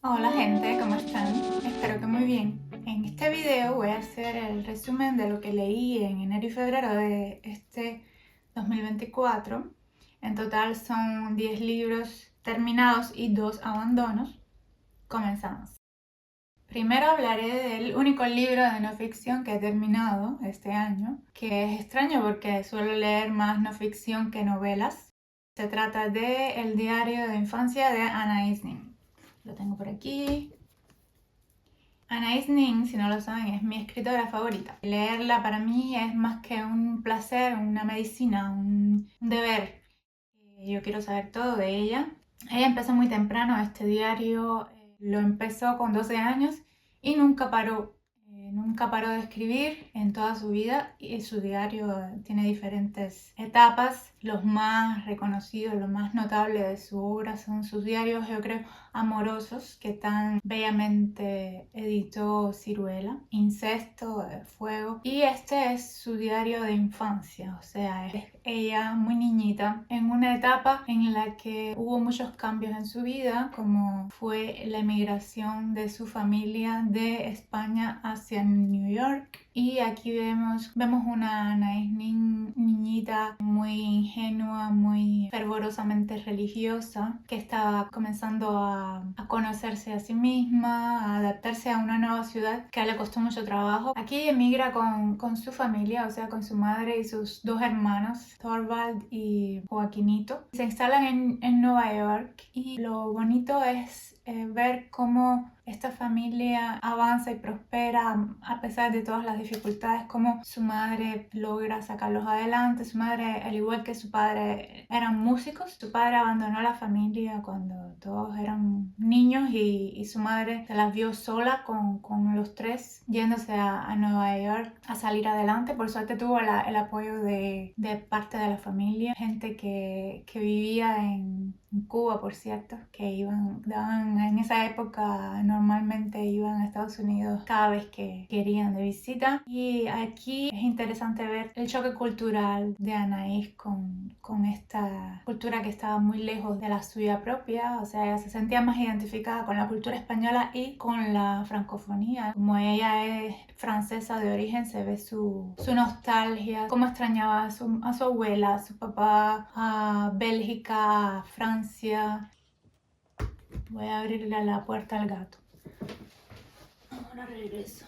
Hola gente, ¿cómo están? Espero que muy bien. En este video voy a hacer el resumen de lo que leí en enero y febrero de este 2024. En total son 10 libros terminados y 2 abandonos. Comenzamos. Primero hablaré del único libro de no ficción que he terminado este año, que es extraño porque suelo leer más no ficción que novelas. Se trata de El diario de infancia de Anais Nin. Lo tengo por aquí. Anais Nin, si no lo saben, es mi escritora favorita. Leerla para mí es más que un placer, una medicina, un deber. Yo quiero saber todo de ella. Ella empezó muy temprano este diario, lo empezó con 12 años y nunca paró. Nunca paró de escribir en toda su vida y su diario tiene diferentes etapas. Los más reconocidos, los más notables de su obra son sus diarios, yo creo, amorosos que tan bellamente editó Ciruela, Incesto, Fuego, y este es su diario de infancia, o sea, es ella muy niñita en una etapa en la que hubo muchos cambios en su vida, como fue la emigración de su familia de España hacia New York. Y aquí vemos una Anais Nin niñita muy ingenua, muy fervorosamente religiosa, que estaba comenzando a conocerse a sí misma, a adaptarse a una nueva ciudad que le costó mucho trabajo. Aquí emigra con su familia, o sea, con su madre y sus dos hermanos, Thorvald y Joaquinito. Se instalan en Nueva York y lo bonito es ver cómo esta familia avanza y prospera a pesar de todas las dificultades, cómo su madre logra sacarlos adelante. Su madre, al igual que su padre, eran músicos. Su padre abandonó la familia cuando todos eran niños y su madre se las vio sola con los tres yéndose a Nueva York a salir adelante. Por suerte tuvo el apoyo de parte de la familia, gente que vivía en Cuba, por cierto, que daban en esa época, normalmente iban a Estados Unidos cada vez que querían de visita. Y aquí es interesante ver el choque cultural de Anaís con esta cultura que estaba muy lejos de la suya propia, o sea, ella se sentía más identificada con la cultura española y con la francofonía. Como ella es francesa de origen, se ve su nostalgia, cómo extrañaba a su abuela, a su papá, a Bélgica, a Francia. Voy a abrirle la puerta al gato. Ahora regreso.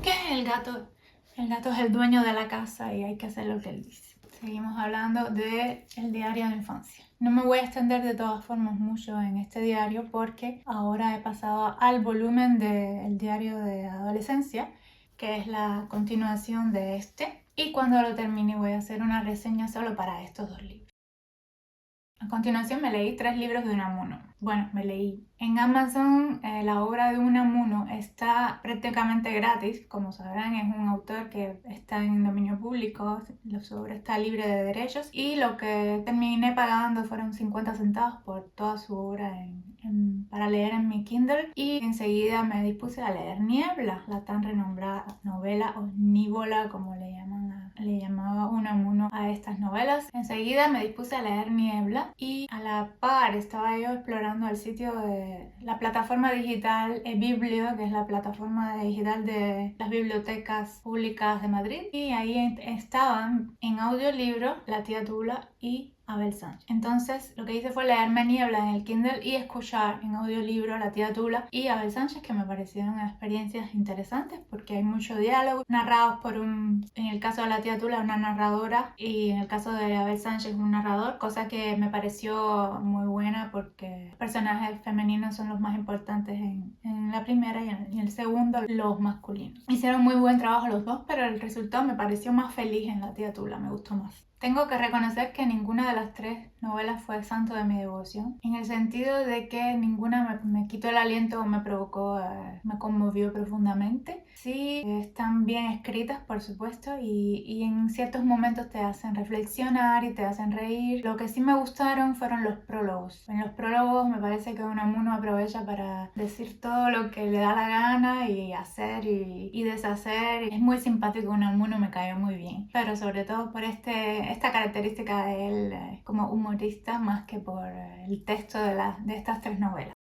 ¿Qué es el gato? El gato es el dueño de la casa y hay que hacer lo que él dice. Seguimos hablando del diario de infancia. No me voy a extender de todas formas mucho en este diario porque ahora he pasado al volumen del diario de adolescencia, que es la continuación de este. Y cuando lo termine voy a hacer una reseña solo para estos dos libros. A continuación me leí 3 libros de Unamuno. Bueno, me leí. En Amazon la obra de Unamuno está prácticamente gratis. Como sabrán, es un autor que está en dominio público, su obra está libre de derechos. Y lo que terminé pagando fueron 50 centavos por toda su obra para leer en mi Kindle. Y enseguida me dispuse a leer Niebla, la tan renombrada novela omnívola, como le llamaba Unamuno a estas novelas. Enseguida me dispuse a leer Niebla y a la par estaba yo explorando el sitio de la plataforma digital Biblio, que es la plataforma digital de las bibliotecas públicas de Madrid, y ahí estaban en audiolibro La tía Tula y Abel Sánchez. Entonces lo que hice fue leerme Niebla en el Kindle y escuchar en audiolibro La tía Tula y Abel Sánchez, que me parecieron experiencias interesantes porque hay mucho diálogo narrados por en el caso de La tía Tula, una narradora, y en el caso de Abel Sánchez, un narrador, cosa que me pareció muy buena porque los personajes femeninos son los más importantes en la primera y en el segundo los masculinos. Hicieron muy buen trabajo los dos, pero el resultado me pareció más feliz en La tía Tula, me gustó más. Tengo que reconocer que ninguna de las 3 novelas fue santo de mi devoción, en el sentido de que ninguna me quitó el aliento o me provocó, me conmovió profundamente. Sí, están bien escritas, por supuesto, y en ciertos momentos te hacen reflexionar y te hacen reír. Lo que sí me gustaron fueron los prólogos. En los prólogos me parece que Unamuno aprovecha para decir todo lo que le da la gana y hacer y deshacer. Es muy simpático Unamuno, me cayó muy bien, pero sobre todo por este esta característica de él como humorista más que por el texto de estas 3 novelas.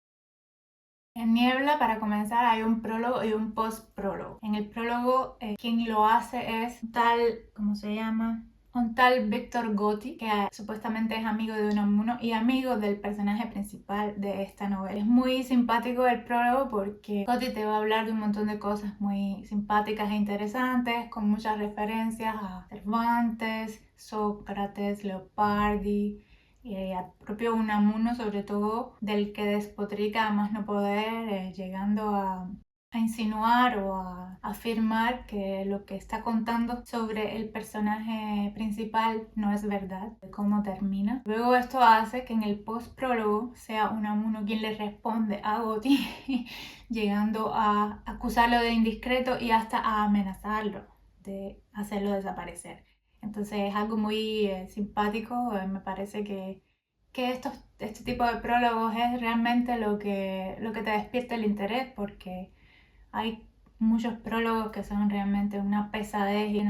En Niebla, para comenzar, hay un prólogo y un post-prólogo. En el prólogo, quien lo hace es tal, ¿cómo se llama? Un tal Víctor Gotti, que supuestamente es amigo de Unamuno y amigo del personaje principal de esta novela. Es muy simpático el prólogo porque Gotti te va a hablar de un montón de cosas muy simpáticas e interesantes, con muchas referencias a Cervantes, Sócrates, Leopardi, al propio Unamuno, sobre todo, del que despotrica a más no poder, llegando a insinuar o a afirmar que lo que está contando sobre el personaje principal no es verdad, de cómo termina. Luego esto hace que en el post-prólogo sea Unamuno quien le responde a Gotti, llegando a acusarlo de indiscreto y hasta a amenazarlo de hacerlo desaparecer. Entonces es algo muy simpático, me parece que este tipo de prólogos es realmente lo que te despierta el interés, porque hay muchos prólogos que son realmente una pesadez y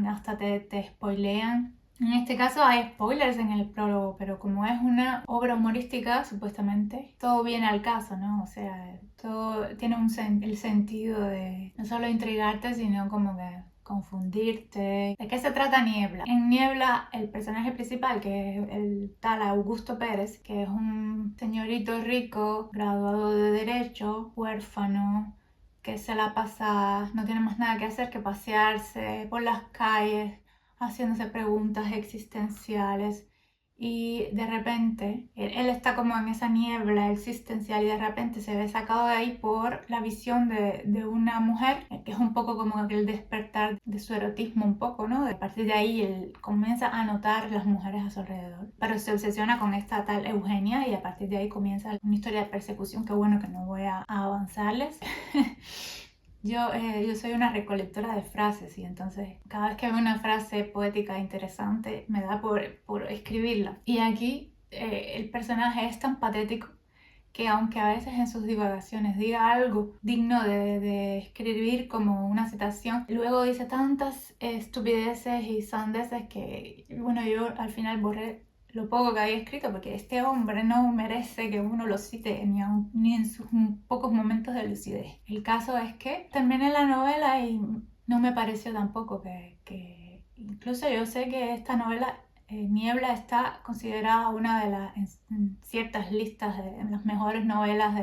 hasta te spoilean. En este caso hay spoilers en el prólogo, pero como es una obra humorística, supuestamente, todo viene al caso, ¿no? O sea, todo tiene el sentido de no solo intrigarte, sino como que confundirte. ¿De qué se trata Niebla? En Niebla, el personaje principal, que es el tal Augusto Pérez, que es un señorito rico, graduado de Derecho, huérfano, que se la pasa, no tiene más nada que hacer que pasearse por las calles, haciéndose preguntas existenciales, y de repente él está como en esa niebla existencial y de repente se ve sacado de ahí por la visión de una mujer, que es un poco como el despertar de su erotismo un poco, ¿no? A partir de ahí él comienza a notar las mujeres a su alrededor, pero se obsesiona con esta tal Eugenia y a partir de ahí comienza una historia de persecución que bueno que no voy a avanzarles. Yo soy una recolectora de frases y entonces cada vez que veo una frase poética interesante me da por escribirla. Y aquí el personaje es tan patético que aunque a veces en sus divagaciones diga algo digno de escribir como una citación, luego dice tantas estupideces y sandeces que, bueno, yo al final borré lo poco que había escrito porque este hombre no merece que uno lo cite ni en sus pocos momentos de lucidez. El caso es que terminé la novela y no me pareció tampoco incluso yo sé que esta novela Niebla está considerada una de en ciertas listas de las mejores novelas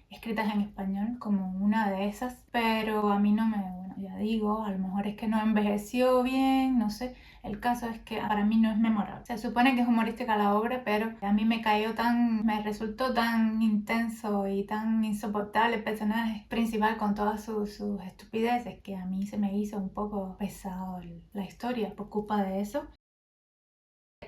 escritas en español, como una de esas, pero a mí no me, bueno, ya digo, a lo mejor es que no envejeció bien, no sé. El caso es que para mí no es memorable. Se supone que es humorística la obra, pero a mí me resultó tan intenso y tan insoportable el personaje principal con todas sus estupideces que a mí se me hizo un poco pesado la historia por culpa de eso.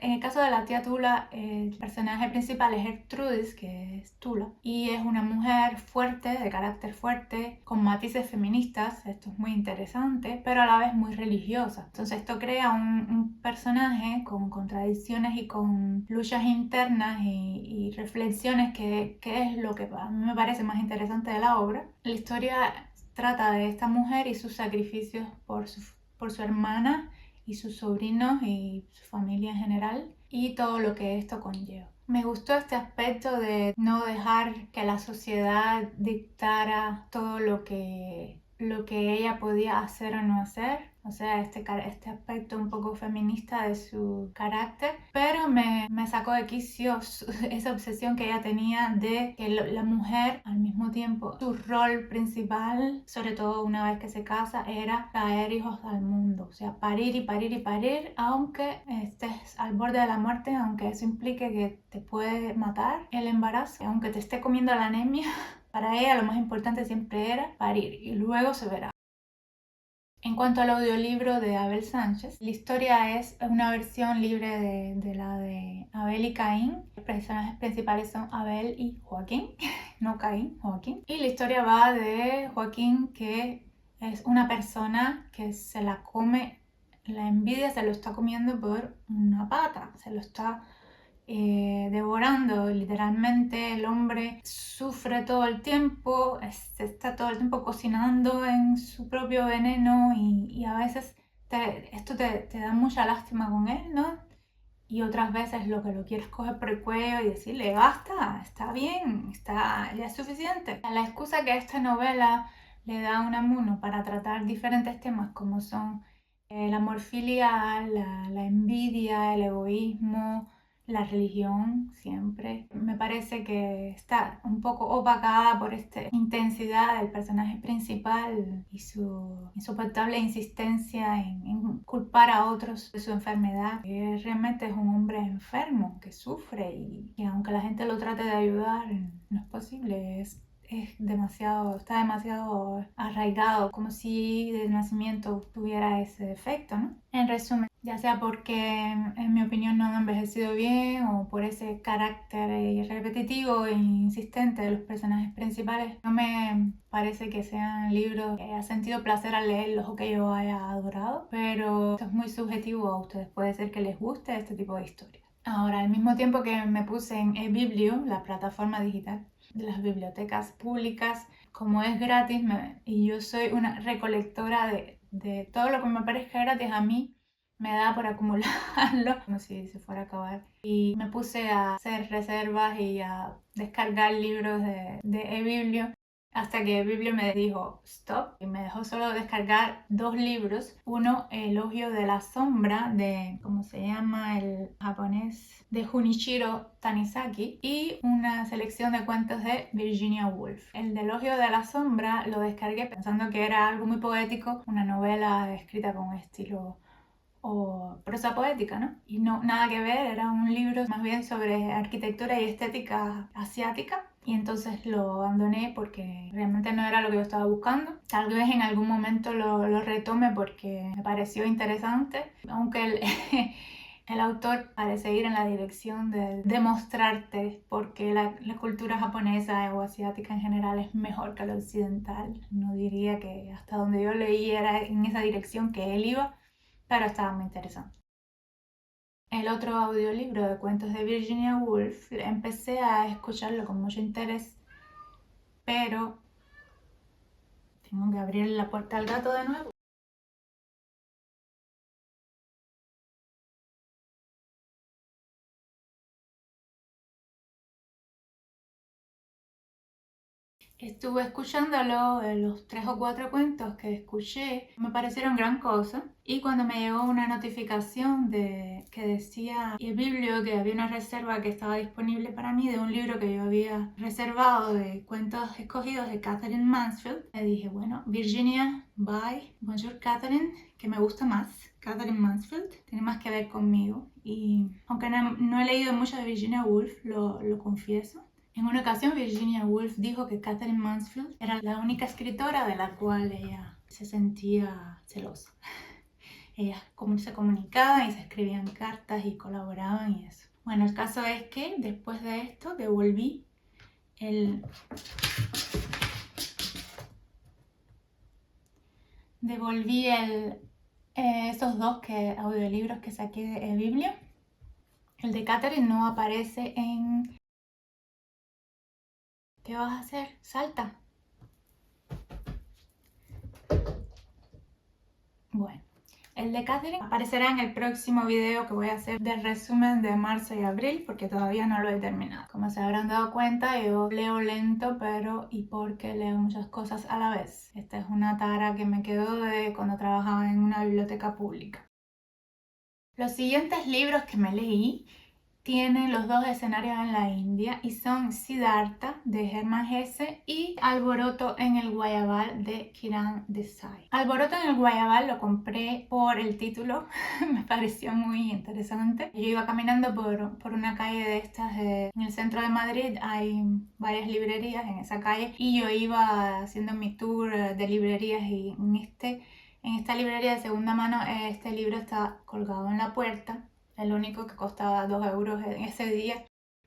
En el caso de la tía Tula, el personaje principal es Gertrudis, que es Tula, y es una mujer fuerte, de carácter fuerte, con matices feministas, esto es muy interesante, pero a la vez muy religiosa. Entonces esto crea un personaje con contradicciones y con luchas internas y reflexiones que es lo que a mí me parece más interesante de la obra. La historia trata de esta mujer y sus sacrificios por su hermana y sus sobrinos y su familia en general y todo lo que esto conlleva. Me gustó este aspecto de no dejar que la sociedad dictara todo lo que ella podía hacer o no hacer, o sea, este aspecto un poco feminista de su carácter, pero me sacó de quicio esa obsesión que ella tenía de que la mujer, al mismo tiempo, su rol principal, sobre todo una vez que se casa, era traer hijos al mundo, o sea, parir y parir y parir, aunque estés al borde de la muerte, aunque eso implique que te puede matar el embarazo, aunque te esté comiendo la anemia. Para ella lo más importante siempre era parir y luego se verá. En cuanto al audiolibro de Abel Sánchez, la historia es una versión libre de la de Abel y Caín. Los personajes principales son Abel y Joaquín, no Caín, Joaquín. Y la historia va de Joaquín, que es una persona que se la come, la envidia se lo está comiendo por una pata, se lo está devorando. Literalmente el hombre sufre todo el tiempo, se está todo el tiempo cocinando en su propio veneno y a veces esto te da mucha lástima con él, ¿no? Y otras veces lo que lo quieres coger por el cuello y decirle, basta, está bien, ya es suficiente. La excusa que esta novela le da a Unamuno para tratar diferentes temas como son el amor filial, la envidia, el egoísmo, la religión, siempre. Me parece que está un poco opacada por esta intensidad del personaje principal y su insoportable insistencia en culpar a otros de su enfermedad. Realmente es un hombre enfermo que sufre y aunque la gente lo trate de ayudar, no es posible. Está demasiado arraigado, como si de nacimiento tuviera ese defecto, ¿no? En resumen, ya sea porque en mi opinión no han envejecido bien o por ese carácter repetitivo e insistente de los personajes principales, no me parece que sean libros que haya sentido placer al leerlos o que yo haya adorado, pero esto es muy subjetivo a ustedes, puede ser que les guste este tipo de historias. Ahora, al mismo tiempo que me puse en eBiblio, la plataforma digital de las bibliotecas públicas, como es gratis y yo soy una recolectora de todo lo que me parezca gratis, a mí me da por acumularlo como si se fuera a acabar. Y me puse a hacer reservas y a descargar libros de eBiblio hasta que Biblio me dijo stop y me dejó solo descargar 2 libros. Uno, Elogio de la sombra de, ¿cómo se llama el japonés? De Junichiro Tanizaki, y una selección de cuentos de Virginia Woolf. El de Elogio de la sombra lo descargué pensando que era algo muy poético, una novela escrita con estilo o prosa poética, ¿no? Y no, nada que ver, era un libro más bien sobre arquitectura y estética asiática. Y entonces lo abandoné porque realmente no era lo que yo estaba buscando. Tal vez en algún momento lo retome porque me pareció interesante, aunque el autor parece ir en la dirección de demostrarte por qué la cultura japonesa o asiática en general es mejor que la occidental. No diría que hasta donde yo leí era en esa dirección que él iba, pero estaba muy interesante. El otro audiolibro de cuentos de Virginia Woolf, empecé a escucharlo con mucho interés, pero tengo que abrir la puerta al gato de nuevo. Estuve escuchándolo, los 3 o 4 cuentos que escuché me parecieron gran cosa, y cuando me llegó una notificación que decía en Biblio que había una reserva que estaba disponible para mí de un libro que yo había reservado de cuentos escogidos de Katherine Mansfield, me dije, bueno, Virginia, bye, bonjour Katherine, que me gusta más. Katherine Mansfield tiene más que ver conmigo, y aunque no he leído mucho de Virginia Woolf, lo confieso. En una ocasión Virginia Woolf dijo que Katherine Mansfield era la única escritora de la cual ella se sentía celosa. Ellas se comunicaban y se escribían cartas y colaboraban y eso. Bueno, el caso es que después de esto devolví esos 2 audiolibros que saqué de Biblia. El de Katherine no aparece en... ¿Qué vas a hacer? Salta. Bueno, el de Katherine aparecerá en el próximo video que voy a hacer del resumen de marzo y abril, porque todavía no lo he terminado. Como se habrán dado cuenta, yo leo lento, pero y porque leo muchas cosas a la vez. Esta es una tara que me quedó de cuando trabajaba en una biblioteca pública. Los siguientes libros que me leí tienen los 2 escenarios en la India y son Siddhartha de Hermann Hesse y Alboroto en el Guayabal de Kiran Desai. Alboroto en el Guayabal lo compré por el título, me pareció muy interesante. Yo iba caminando por una calle de estas, en el centro de Madrid hay varias librerías en esa calle, y yo iba haciendo mi tour de librerías, y en esta librería de segunda mano este libro está colgado en la puerta, el único que costaba 2 euros en ese día,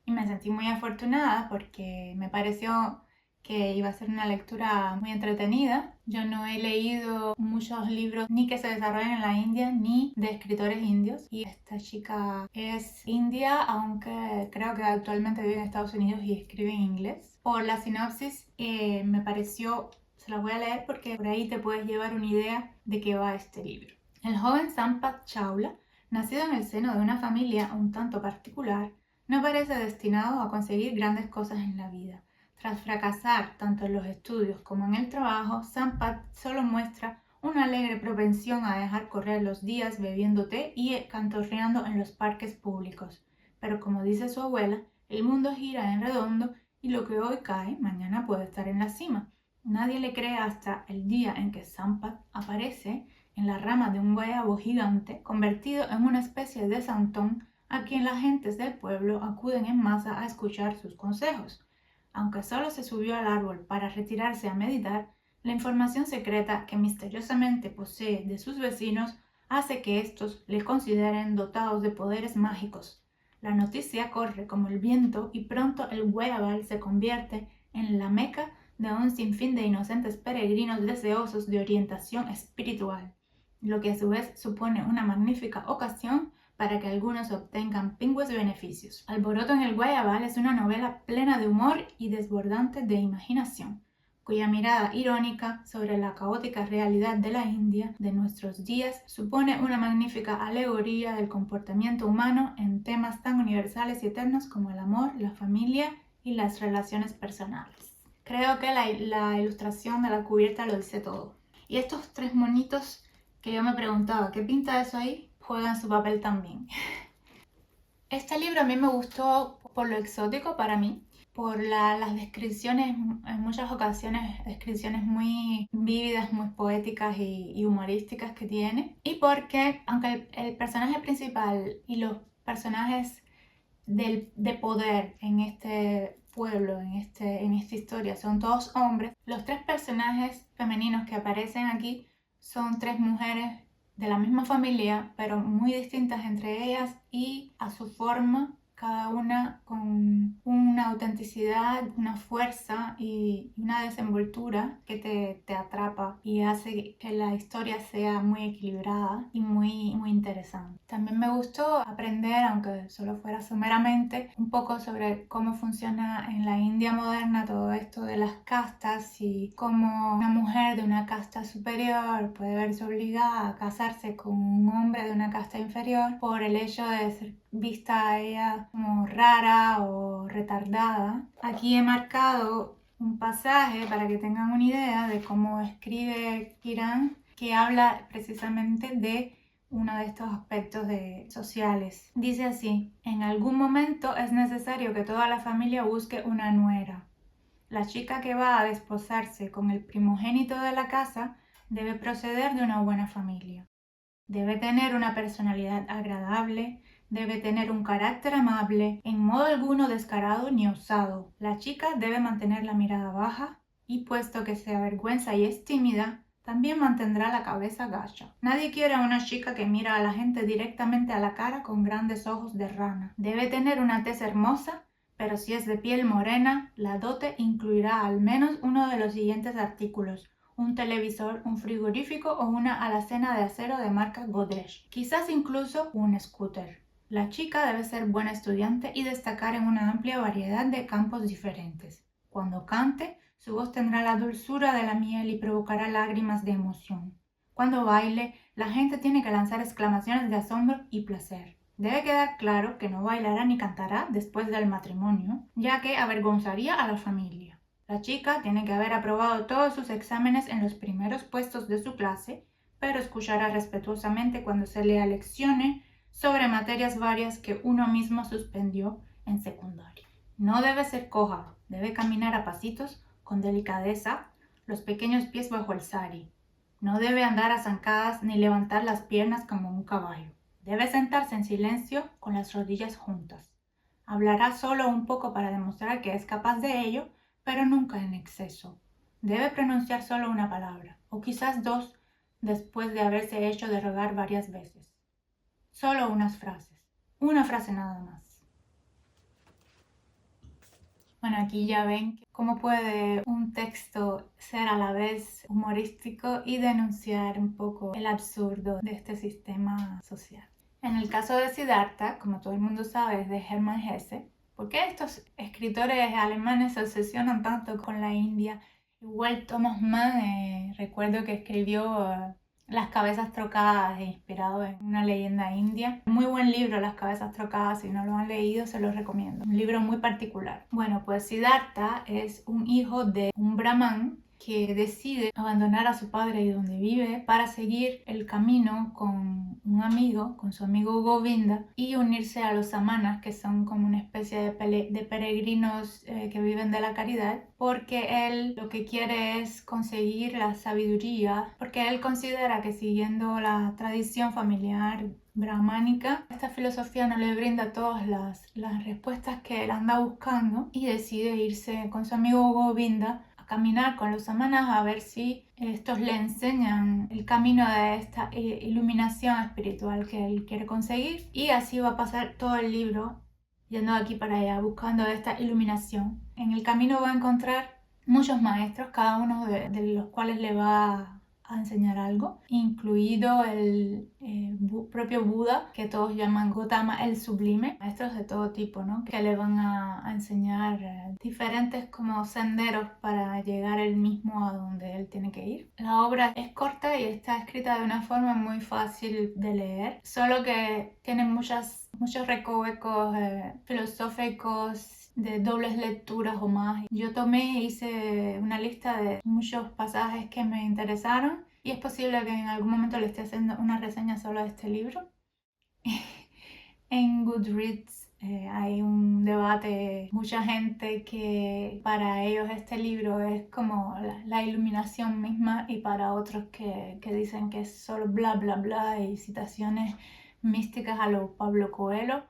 y me sentí muy afortunada porque me pareció que iba a ser una lectura muy entretenida. Yo no he leído muchos libros ni que se desarrollen en la India ni de escritores indios, y esta chica es india, aunque creo que actualmente vive en Estados Unidos y escribe en inglés. Por la sinopsis me pareció, se las voy a leer porque por ahí te puedes llevar una idea de qué va este libro. El joven Sampath Chawla, nacido en el seno de una familia un tanto particular, no parece destinado a conseguir grandes cosas en la vida. Tras fracasar tanto en los estudios como en el trabajo, Sampath solo muestra una alegre propensión a dejar correr los días bebiendo té y cantorreando en los parques públicos. Pero como dice su abuela, el mundo gira en redondo y lo que hoy cae, mañana puede estar en la cima. Nadie le cree hasta el día en que Sampath aparece en la rama de un guayabo gigante, convertido en una especie de santón a quien las gentes del pueblo acuden en masa a escuchar sus consejos. Aunque solo se subió al árbol para retirarse a meditar, la información secreta que misteriosamente posee de sus vecinos hace que estos le consideren dotados de poderes mágicos. La noticia corre como el viento y pronto el Guayabal se convierte en la meca de un sinfín de inocentes peregrinos deseosos de orientación espiritual, lo que a su vez supone una magnífica ocasión para que algunos obtengan pingües beneficios. Alboroto en el Guayabal es una novela plena de humor y desbordante de imaginación, cuya mirada irónica sobre la caótica realidad de la India de nuestros días supone una magnífica alegoría del comportamiento humano en temas tan universales y eternos como el amor, la familia y las relaciones personales. Creo que la ilustración de la cubierta lo dice todo. Y estos tres monitos que yo me preguntaba, ¿qué pinta eso ahí? Juegan su papel también. Este libro a mí me gustó por lo exótico para mí, por las descripciones, en muchas ocasiones descripciones muy vívidas, muy poéticas y humorísticas que tiene, y porque aunque el personaje principal y los personajes de poder en este pueblo, en esta historia, son todos hombres, los tres personajes femeninos que aparecen aquí son tres mujeres de la misma familia, pero muy distintas entre ellas y a su forma, cada una con una autenticidad, una fuerza y una desenvoltura que te atrapa y hace que la historia sea muy equilibrada y muy interesante. También me gustó aprender, aunque solo fuera someramente, un poco sobre cómo funciona en la India moderna todo esto de las castas y cómo una mujer de una casta superior puede verse obligada a casarse con un hombre de una casta inferior por el hecho de ser vista a ella como rara o retardada. Aquí he marcado un pasaje para que tengan una idea de cómo escribe Kiran, que habla precisamente de uno de estos aspectos sociales. Dice así: en algún momento es necesario que toda la familia busque una nuera. La chica que va a desposarse con el primogénito de la casa debe proceder de una buena familia. Debe tener una personalidad agradable, debe tener un carácter amable, en modo alguno descarado ni osado. La chica debe mantener la mirada baja y, puesto que se avergüenza y es tímida, también mantendrá la cabeza gacha. Nadie quiere a una chica que mira a la gente directamente a la cara con grandes ojos de rana. Debe tener una tez hermosa, pero si es de piel morena, la dote incluirá al menos uno de los siguientes artículos: un televisor, un frigorífico o una alacena de acero de marca Godrej. Quizás incluso un scooter. La chica debe ser buena estudiante y destacar en una amplia variedad de campos diferentes. Cuando cante, su voz tendrá la dulzura de la miel y provocará lágrimas de emoción. Cuando baile, la gente tiene que lanzar exclamaciones de asombro y placer. Debe quedar claro que no bailará ni cantará después del matrimonio, ya que avergonzaría a la familia. La chica tiene que haber aprobado todos sus exámenes en los primeros puestos de su clase, pero escuchará respetuosamente cuando se le leccione sobre materias varias que uno mismo suspendió en secundaria. No debe ser coja, debe caminar a pasitos, con delicadeza, los pequeños pies bajo el sari. No debe andar a zancadas ni levantar las piernas como un caballo. Debe sentarse en silencio con las rodillas juntas. Hablará solo un poco para demostrar que es capaz de ello, pero nunca en exceso. Debe pronunciar solo una palabra, o quizás dos, después de haberse hecho de rogar varias veces. Solo unas frases. Una frase nada más. Bueno, aquí ya ven cómo puede un texto ser a la vez humorístico y denunciar un poco el absurdo de este sistema social. En el caso de Siddhartha, como todo el mundo sabe, es de Hermann Hesse. ¿Por qué estos escritores alemanes se obsesionan tanto con la India? Igual Thomas Mann, recuerdo que escribió Las cabezas trocadas, inspirado en una leyenda india. Muy buen libro, Las cabezas trocadas, si no lo han leído se los recomiendo. Un libro muy particular. Bueno, pues Siddhartha es un hijo de un brahman que decide abandonar a su padre y donde vive para seguir el camino con un amigo, con su amigo Govinda, y unirse a los samanas, que son como una especie de peregrinos que viven de la caridad, porque él lo que quiere es conseguir la sabiduría, porque él considera que siguiendo la tradición familiar brahmánica, esta filosofía no le brinda todas las respuestas que él anda buscando y decide irse con su amigo Govinda caminar con los samanas a ver si estos le enseñan el camino de esta iluminación espiritual que él quiere conseguir, y así va a pasar todo el libro yendo de aquí para allá buscando esta iluminación. En el camino va a encontrar muchos maestros, cada uno de los cuales le va a enseñar algo, incluido el propio Buda, que todos llaman Gautama el Sublime, maestros de todo tipo, ¿no? Que le van a enseñar diferentes como senderos para llegar él mismo a donde él tiene que ir. La obra es corta y está escrita de una forma muy fácil de leer, solo que tiene muchos recovecos filosóficos, de dobles lecturas o más. Yo hice una lista de muchos pasajes que me interesaron y es posible que en algún momento le esté haciendo una reseña solo de este libro. En Goodreads hay un debate, mucha gente que para ellos este libro es como la iluminación misma, y para otros que dicen que es solo bla bla bla y citaciones místicas a lo Pablo Coelho.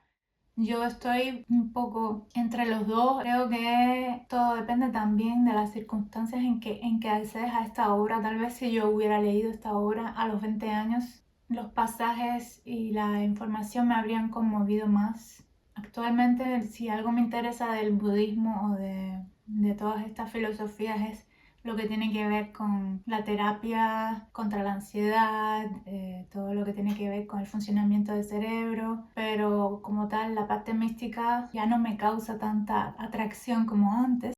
Yo estoy un poco entre los dos. Creo que todo depende también de las circunstancias en que accedes a esta obra. Tal vez si yo hubiera leído esta obra a los 20 años, los pasajes y la información me habrían conmovido más. Actualmente, si algo me interesa del budismo o de todas estas filosofías, es lo que tiene que ver con la terapia contra la ansiedad, todo lo que tiene que ver con el funcionamiento del cerebro, pero como tal la parte mística ya no me causa tanta atracción como antes.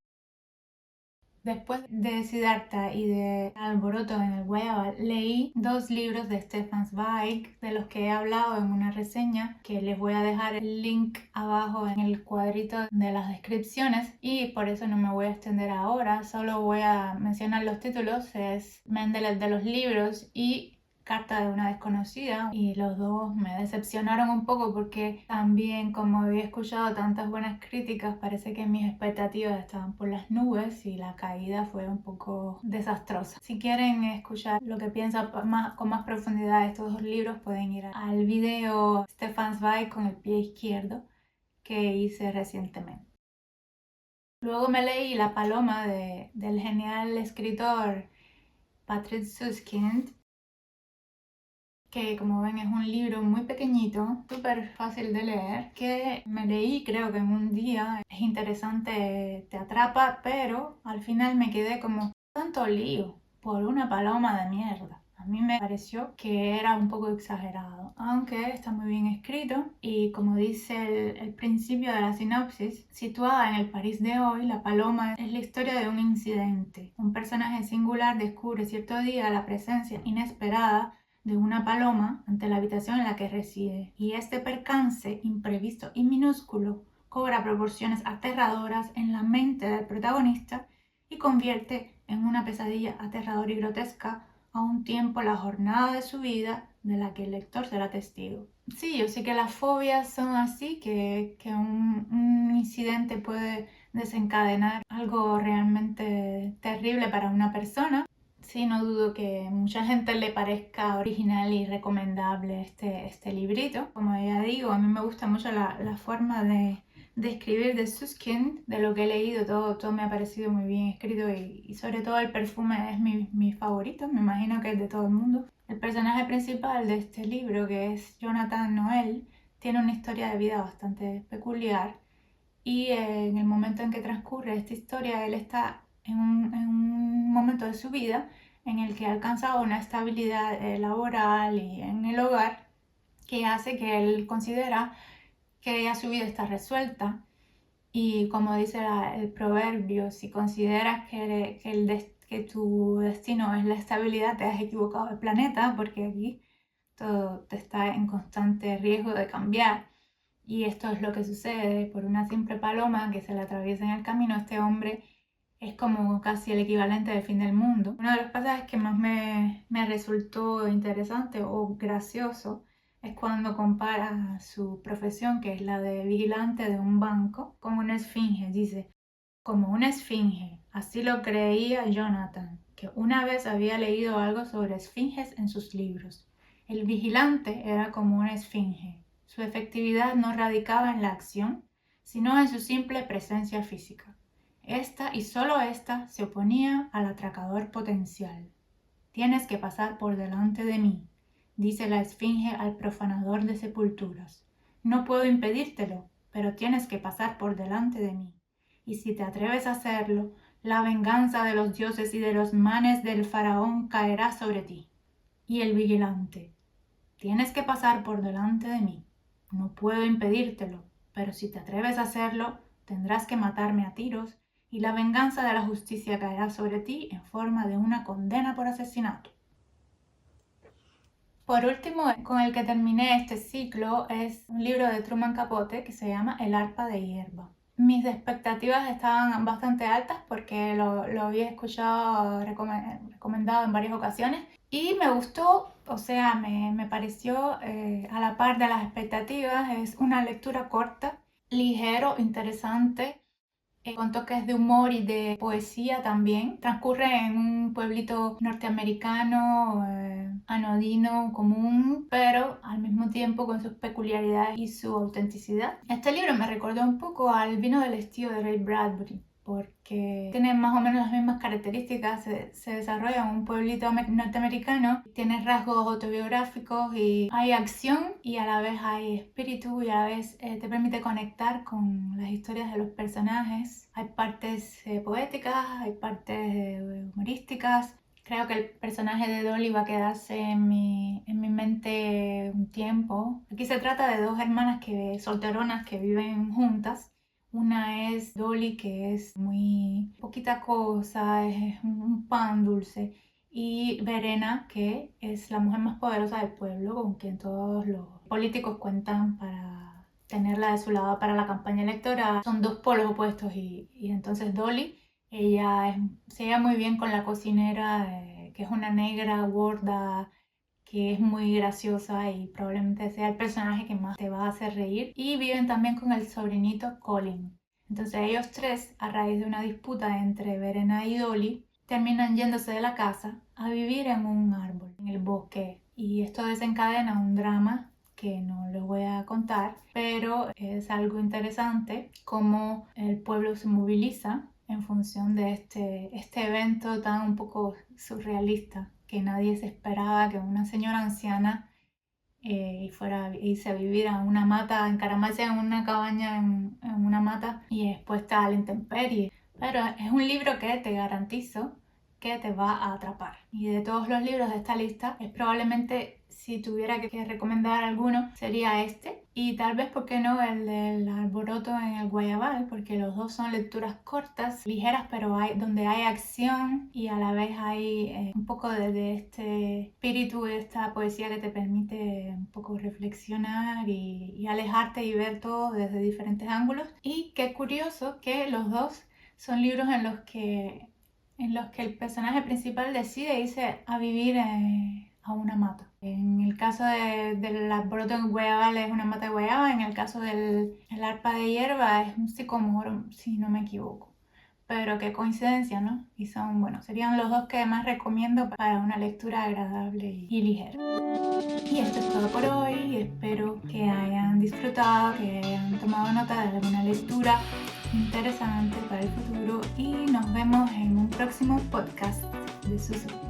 Después de Siddhartha y de Alboroto en el Guayabal, leí dos libros de Stefan Zweig, de los que he hablado en una reseña, que les voy a dejar el link abajo en el cuadrito de las descripciones, y por eso no me voy a extender ahora, solo voy a mencionar los títulos. Es Mendeléev de los libros y Carta de una desconocida, y los dos me decepcionaron un poco porque también, como había escuchado tantas buenas críticas, parece que mis expectativas estaban por las nubes y la caída fue un poco desastrosa. Si quieren escuchar lo que piensa con más profundidad de estos dos libros, pueden ir al video Stefan Zweig con el pie izquierdo que hice recientemente. Luego me leí La paloma del genial escritor Patrick Süskind, que como ven es un libro muy pequeñito, súper fácil de leer, que me leí creo que en un día. Es interesante, te atrapa, pero al final me quedé como, tanto lío por una paloma de mierda. A mí me pareció que era un poco exagerado, aunque está muy bien escrito, y como dice el principio de la sinopsis, situada en el París de hoy, La paloma es la historia de un incidente. Un personaje singular descubre cierto día la presencia inesperada de una paloma ante la habitación en la que reside, y este percance imprevisto y minúsculo cobra proporciones aterradoras en la mente del protagonista y convierte en una pesadilla aterradora y grotesca a un tiempo la jornada de su vida de la que el lector será testigo. Sí, yo sé que las fobias son así, que un incidente puede desencadenar algo realmente terrible para una persona. Sí, no dudo que mucha gente le parezca original y recomendable este librito. Como ya digo, a mí me gusta mucho la forma de escribir de Süskind. De lo que he leído, todo me ha parecido muy bien escrito, y sobre todo el perfume es mi favorito, me imagino que es de todo el mundo. El personaje principal de este libro, que es Jonathan Noel, tiene una historia de vida bastante peculiar, y en el momento en que transcurre esta historia, él está en un momento de su vida en el que ha alcanzado una estabilidad laboral y en el hogar, que hace que él considera que ya su vida está resuelta. Y como dice el proverbio, si consideras que que tu destino es la estabilidad, te has equivocado de planeta, porque aquí todo te está en constante riesgo de cambiar. Y esto es lo que sucede por una simple paloma que se le atraviesa en el camino. Este hombre es como casi el equivalente del fin del mundo. Uno de los pasajes que más me resultó interesante o gracioso es cuando compara su profesión, que es la de vigilante de un banco, con una esfinge. Dice, como una esfinge, así lo creía Jonathan, que una vez había leído algo sobre esfinges en sus libros. El vigilante era como una esfinge. Su efectividad no radicaba en la acción, sino en su simple presencia física. Esta y solo esta se oponía al atracador potencial. Tienes que pasar por delante de mí, dice la esfinge al profanador de sepulturas. No puedo impedírtelo, pero tienes que pasar por delante de mí. Y si te atreves a hacerlo, la venganza de los dioses y de los manes del faraón caerá sobre ti. Y el vigilante, tienes que pasar por delante de mí. No puedo impedírtelo, pero si te atreves a hacerlo, tendrás que matarme a tiros y la venganza de la justicia caerá sobre ti en forma de una condena por asesinato. Por último, con el que terminé este ciclo es un libro de Truman Capote que se llama El arpa de hierba. Mis expectativas estaban bastante altas porque lo había escuchado recomendado en varias ocasiones y me gustó, o sea, me pareció a la par de las expectativas. Es una lectura corta, ligero, interesante, con toques de humor y de poesía también. Transcurre en un pueblito norteamericano, anodino, común, pero al mismo tiempo con sus peculiaridades y su autenticidad. Este libro me recordó un poco al Vino del Estío de Ray Bradbury, porque tiene más o menos las mismas características, se desarrolla en un pueblito norteamericano, tiene rasgos autobiográficos y hay acción y a la vez hay espíritu y a la vez te permite conectar con las historias de los personajes. Hay partes poéticas, hay partes humorísticas. Creo que el personaje de Dolly va a quedarse en mi mente un tiempo. Aquí se trata de dos hermanas solteronas que viven juntas. Una es Dolly, que es muy poquita cosa, es un pan dulce. Y Verena, que es la mujer más poderosa del pueblo, con quien todos los políticos cuentan para tenerla de su lado para la campaña electoral. Son dos polos opuestos y entonces Dolly, se lleva muy bien con la cocinera, que es una negra gorda, que es muy graciosa y probablemente sea el personaje que más te va a hacer reír. Y viven también con el sobrinito Colin. Entonces ellos tres, a raíz de una disputa entre Verena y Dolly, terminan yéndose de la casa a vivir en un árbol, en el bosque. Y esto desencadena un drama que no les voy a contar, pero es algo interesante cómo el pueblo se moviliza en función de este evento tan un poco surrealista, que nadie se esperaba que una señora anciana fuera a irse a vivir a una mata, encaramarse en una cabaña en una mata y expuesta a la intemperie. Pero es un libro que te garantizo que te va a atrapar. Y de todos los libros de esta lista, es probablemente, si tuviera que recomendar alguno, sería este. Y tal vez, ¿por qué no?, el del alboroto en el Guayabal, porque los dos son lecturas cortas, ligeras, pero donde hay acción y a la vez hay un poco de este espíritu, de esta poesía que te permite un poco reflexionar y alejarte y ver todo desde diferentes ángulos. Y qué curioso que los dos son libros en los que el personaje principal decide irse a vivir a una mata. En el caso del alboroto en guayabal es una mata de guayaba, en el caso del arpa de hierba es un sicomoro, si no me equivoco. Pero qué coincidencia, ¿no? Y serían los dos que más recomiendo para una lectura agradable y ligera. Y esto es todo por hoy, espero que hayan disfrutado, que hayan tomado nota de alguna lectura interesante para el futuro y nos vemos en un próximo podcast de Susu.